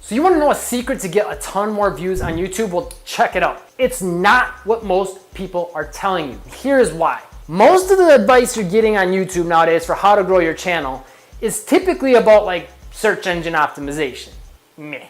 So you want to know a secret to get a ton more views on YouTube? Well, check it out. It's not what most people are telling you. Here's why. Most of the advice you're getting on YouTube nowadays for how to grow your channel is typically about like search engine optimization. Meh.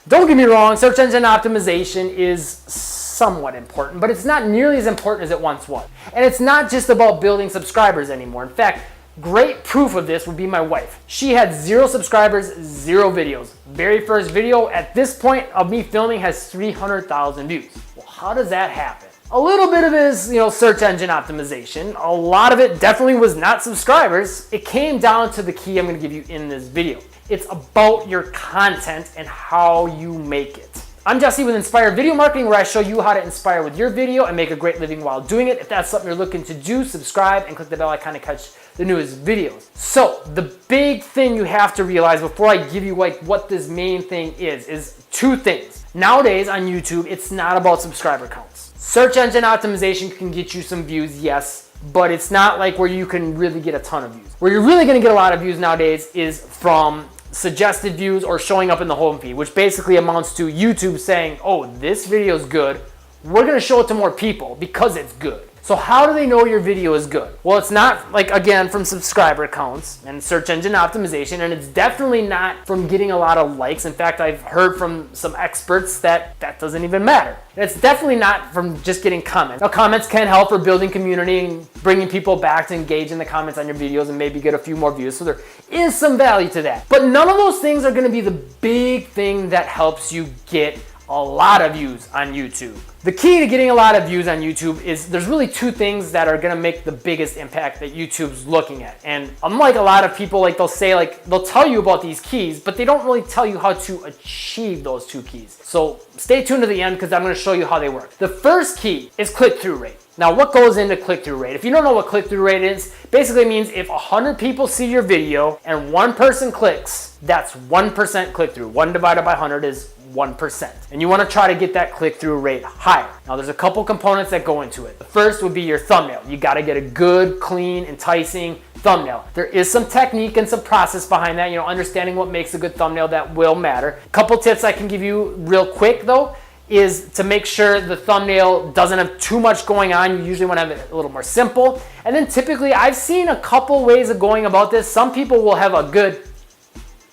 Don't get me wrong, search engine optimization is somewhat important, but it's not nearly as important as it once was. And it's not just about building subscribers anymore. In fact, great proof of this would be my wife. She had 0 subscribers, 0 videos. Very first video at this point of me filming has 300,000 views. Well, how does that happen? A little bit of it is, search engine optimization. A lot of it definitely was not subscribers. It came down to the key I'm gonna give you in this video. It's about your content and how you make it. I'm Jesse with Inspire Video Marketing, where I show you how to inspire with your video and make a great living while doing it. If that's something you're looking to do, subscribe and click the bell icon to catch the newest videos. So the big thing you have to realize before I give you what this main thing is 2 things. Nowadays on YouTube, it's not about subscriber counts. Search engine optimization can get you some views, yes, but it's not like where you can really get a ton of views. Where you're really gonna get a lot of views nowadays is from suggested views or showing up in the home feed, which basically amounts to YouTube saying, oh, this video is good. We're gonna show it to more people because it's good. So how do they know your video is good? Well, it's not again, from subscriber counts and search engine optimization, and it's definitely not from getting a lot of likes. In fact, I've heard from some experts that doesn't even matter. And it's definitely not from just getting comments. Now, comments can help for building community and bringing people back to engage in the comments on your videos and maybe get a few more views. So there is some value to that. But none of those things are gonna be the big thing that helps you get a lot of views on YouTube. The key to getting a lot of views on YouTube is there's really 2 things that are gonna make the biggest impact that YouTube's looking at. And unlike a lot of people, they'll tell you about these keys, but they don't really tell you how to achieve those 2 keys. So stay tuned to the end because I'm gonna show you how they work. The first key is click-through rate. Now, what goes into click-through rate? If you don't know what click-through rate is, basically means if 100 people see your video and 1 person clicks, that's 1% click-through. 1 divided by 100 is 1%. And you want to try to get that click-through rate higher. Now, there's a couple components that go into it. The first would be your thumbnail. You got to get a good, clean, enticing thumbnail. There is some technique and some process behind that, understanding what makes a good thumbnail that will matter. A couple tips I can give you real quick though is to make sure the thumbnail doesn't have too much going on. You usually want to have it a little more simple. And then typically, I've seen a couple ways of going about this. Some people will have a good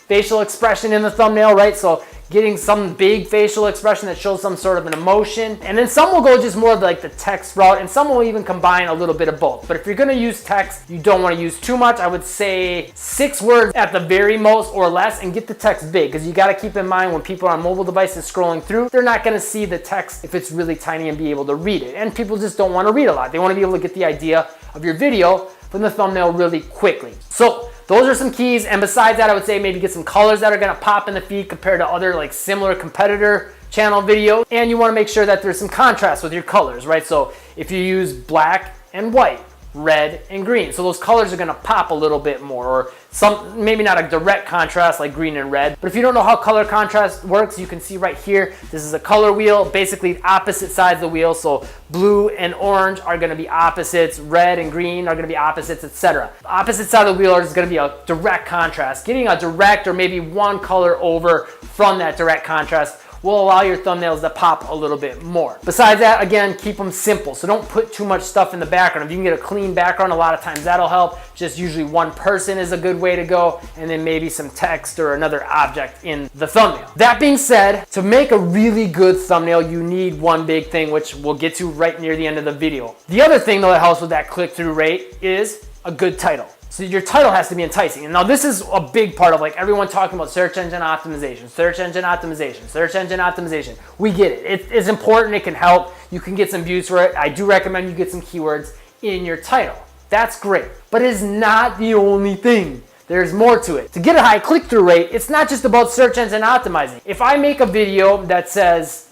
facial expression in the thumbnail, right? So getting some big facial expression that shows some sort of an emotion. And then some will go just more of the text route, and some will even combine a little bit of both. But if you're gonna use text, you don't wanna use too much. I would say 6 words at the very most or less, and get the text big, because you gotta keep in mind when people are on mobile devices scrolling through, they're not gonna see the text if it's really tiny and be able to read it. And people just don't wanna read a lot. They wanna be able to get the idea of your video from the thumbnail really quickly. So those are some keys, and besides that, I would say maybe get some colors that are gonna pop in the feed compared to other similar competitor channel videos. And you wanna make sure that there's some contrast with your colors, right? So if you use black and white, red and green, so those colors are gonna pop a little bit more, or maybe not a direct contrast like green and red. But if you don't know how color contrast works, you can see right here, this is a color wheel, basically opposite sides of the wheel. So blue and orange are gonna be opposites, red and green are gonna be opposites, etc. The opposite side of the wheel is gonna be a direct contrast. Getting a direct or maybe one color over from that direct contrast will allow your thumbnails to pop a little bit more. Besides that, again, keep them simple. So don't put too much stuff in the background. If you can get a clean background, a lot of times that'll help. Just usually 1 person is a good way to go, and then maybe some text or another object in the thumbnail. That being said, to make a really good thumbnail, you need one big thing, which we'll get to right near the end of the video. The other thing though that helps with that click-through rate is a good title. So your title has to be enticing. And now this is a big part of everyone talking about search engine optimization, search engine optimization, search engine optimization. We get it. It is important. It can help. You can get some views for it. I do recommend you get some keywords in your title. That's great. But it is not the only thing. There's more to it. To get a high click-through rate, it's not just about search engine optimizing. If I make a video that says,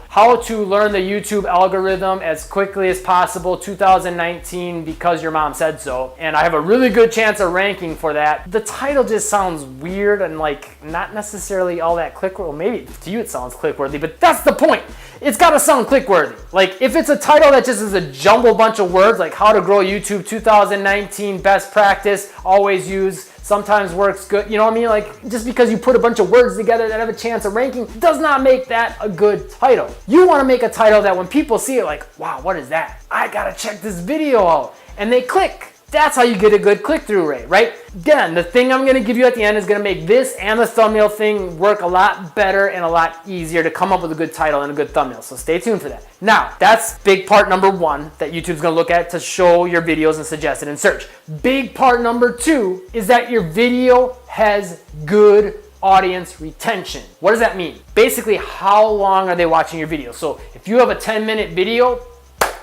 how to learn the YouTube algorithm as quickly as possible 2019 because your mom said so, and I have a really good chance of ranking for that, the title just sounds weird and not necessarily all that click-worthy. Well, maybe to you it sounds click-worthy, but that's the point. It's got to sound click-worthy. If it's a title that just is a jumbled bunch of words, like how to grow YouTube 2019 best practice, always use sometimes works good. You know what I mean? Like, just because you put a bunch of words together that have a chance of ranking does not make that a good title. You want to make a title that when people see it, like, wow, what is that? I gotta check this video out. And they click. That's how you get a good click-through rate, right? Again, the thing I'm gonna give you at the end is gonna make this and the thumbnail thing work a lot better and a lot easier to come up with a good title and a good thumbnail. So stay tuned for that. Now, that's big part number one that YouTube's gonna look at to show your videos and suggest it in search. Big part number two is that your video has good audience retention. What does that mean? Basically, how long are they watching your video? So if you have a 10-minute video,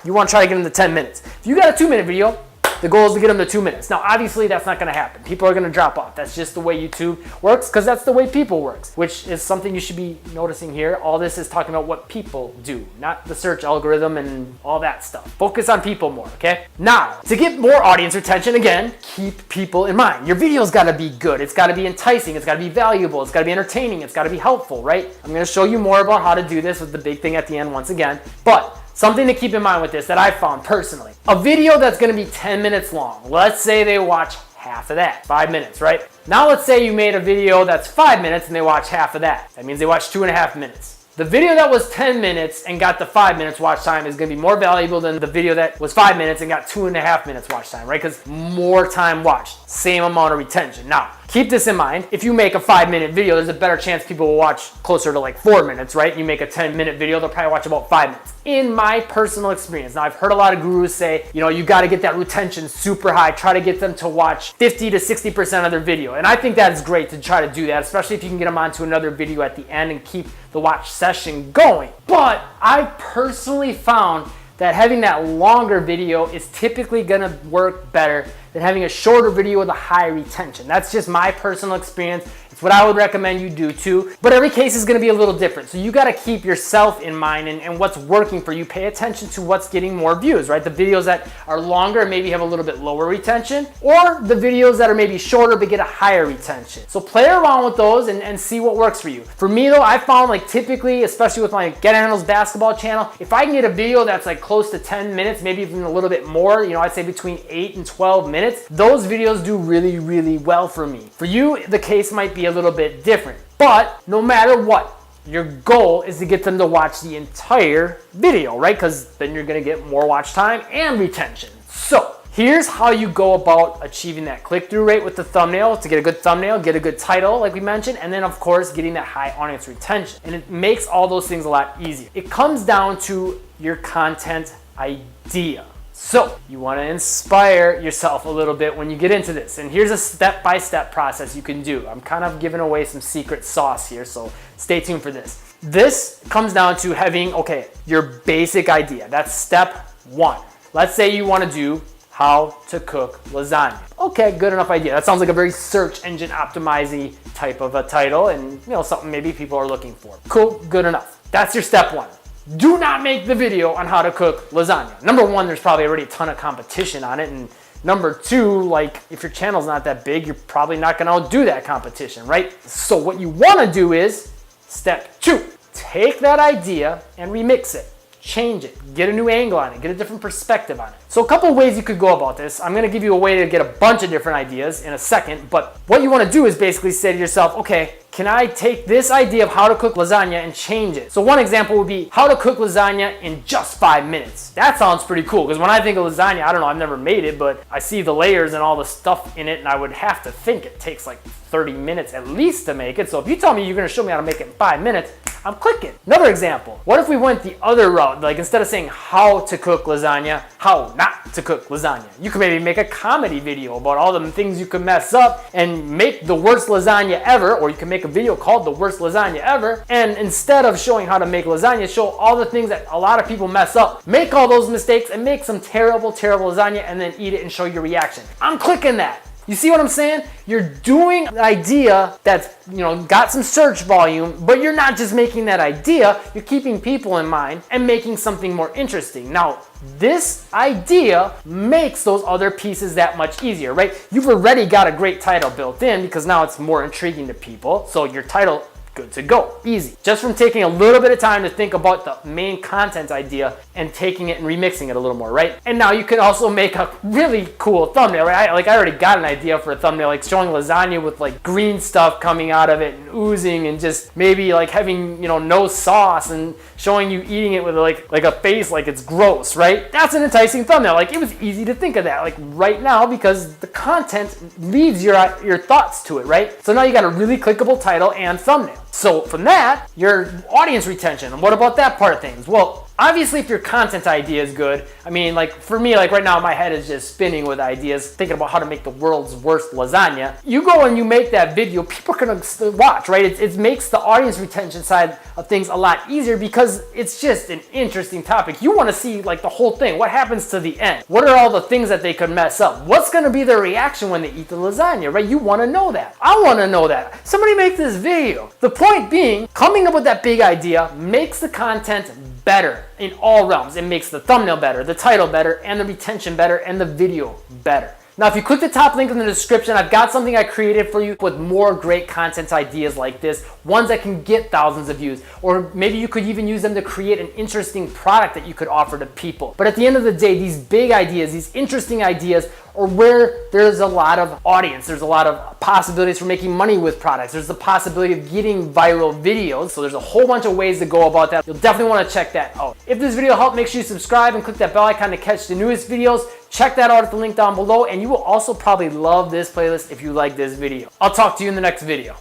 you wanna try to get them to 10 minutes. If you got a 2-minute video, the goal is to get them to 2 minutes. Now, obviously, that's not going to happen. People are going to drop off. That's just the way YouTube works because that's the way people works, which is something you should be noticing here. All this is talking about what people do, not the search algorithm and all that stuff. Focus on people more, okay? Now, to get more audience retention, again, keep people in mind. Your video's got to be good. It's got to be enticing. It's got to be valuable. It's got to be entertaining. It's got to be helpful, right? I'm going to show you more about how to do this with the big thing at the end once again. But something to keep in mind with this that I found personally. A video that's gonna be 10 minutes long, let's say they watch half of that, 5 minutes, right? Now let's say you made a video that's 5 minutes and they watch half of that. That means they watch 2.5 minutes. The video that was 10 minutes and got the 5 minutes watch time is gonna be more valuable than the video that was 5 minutes and got 2.5 minutes watch time, right? Because more time watched, same amount of retention. Now, keep this in mind. If you make a 5-minute video, there's a better chance people will watch closer to like 4 minutes, right? You make a 10-minute video, they'll probably watch about 5 minutes. In my personal experience, now I've heard a lot of gurus say, you know, you got to get that retention super high. Try to get them to watch 50 to 60% of their video. And I think that is great to try to do that, especially if you can get them onto another video at the end and keep the watch session going. But I personally found that having that longer video is typically gonna work better than having a shorter video with a high retention. That's just my personal experience. It's what I would recommend you do too. But every case is gonna be a little different. So you gotta keep yourself in mind and what's working for you. Pay attention to what's getting more views, right? The videos that are longer maybe have a little bit lower retention, or the videos that are maybe shorter but get a higher retention. So play around with those and see what works for you. For me though, I found like typically, especially with my Get Animals basketball channel, if I can get a video that's like close to 10 minutes, maybe even a little bit more, you know, I'd say between 8 and 12 minutes, those videos do really, really well for me. For you, the case might be a little bit different. But no matter what, your goal is to get them to watch the entire video, right? Because then you're gonna get more watch time and retention. So here's how you go about achieving that click-through rate with the thumbnail. To get a good thumbnail, get a good title, like we mentioned, and then of course, getting that high audience retention. And it makes all those things a lot easier. It comes down to your content idea. So you want to inspire yourself a little bit when you get into this. And here's a step-by-step process you can do. I'm kind of giving away some secret sauce here, so stay tuned for this. This comes down to having, okay, your basic idea. That's step one. Let's say you want to do how to cook lasagna. Okay, good enough idea. That sounds like a very search engine optimizing type of a title and, you know, something maybe people are looking for. Cool, good enough. That's your step one. Do not make the video on how to cook lasagna. Number one, there's probably already a ton of competition on it. And number two, like if your channel's not that big, you're probably not gonna outdo that competition, right? So what you wanna do is step two, take that idea and remix it. Change it, get a new angle on it, get a different perspective on it. So a couple ways you could go about this. I'm gonna give you a way to get a bunch of different ideas in a second, but what you wanna do is basically say to yourself, okay, can I take this idea of how to cook lasagna and change it? So one example would be how to cook lasagna in just 5 minutes. That sounds pretty cool, because when I think of lasagna, I don't know, I've never made it, but I see the layers and all the stuff in it, and I would have to think it takes like 30 minutes at least to make it. So if you tell me you're gonna show me how to make it in 5 minutes, I'm clicking. Another example, what if we went the other route? Like instead of saying how to cook lasagna, how not to cook lasagna. You could maybe make a comedy video about all the things you could mess up and make the worst lasagna ever, or you can make a video called the worst lasagna ever. And instead of showing how to make lasagna, show all the things that a lot of people mess up. Make all those mistakes and make some terrible, terrible lasagna and then eat it and show your reaction. I'm clicking that. You see what I'm saying? You're doing an idea that's, you know, got some search volume, but you're not just making that idea, you're keeping people in mind and making something more interesting. Now, this idea makes those other pieces that much easier, right? You've already got a great title built in because now it's more intriguing to people. So your title good to go. Easy. Just from taking a little bit of time to think about the main content idea and taking it and remixing it a little more, right? And now you can also make a really cool thumbnail, right? I already got an idea for a thumbnail, like showing lasagna with like green stuff coming out of it and oozing, and just maybe like having, no sauce, and showing you eating it with like a face like it's gross, right? That's an enticing thumbnail. Like, it was easy to think of that like right now because the content leaves your thoughts to it, right? So now you got a really clickable title and thumbnail. So from that, your audience retention. And what about that part of things? Well, obviously, if your content idea is good, I mean, like for me, like right now, my head is just spinning with ideas, thinking about how to make the world's worst lasagna. You go and you make that video, people are gonna watch, right? It makes the audience retention side of things a lot easier because it's just an interesting topic. You want to see like the whole thing. What happens to the end? What are all the things that they could mess up? What's gonna be their reaction when they eat the lasagna, right? You want to know that. I want to know that. Somebody make this video. The point being, coming up with that big idea makes the content better in all realms. It makes the thumbnail better, the title better, and the retention better, and the video better. Now, if you click the top link in the description, I've got something I created for you with more great content ideas like this, ones that can get thousands of views, or maybe you could even use them to create an interesting product that you could offer to people. But at the end of the day, these big ideas, these interesting ideas, are where there's a lot of audience. There's a lot of possibilities for making money with products. There's the possibility of getting viral videos. So there's a whole bunch of ways to go about that. You'll definitely want to check that out. If this video helped, make sure you subscribe and click that bell icon to catch the newest videos. Check that out at the link down below, and you will also probably love this playlist if you like this video. I'll talk to you in the next video.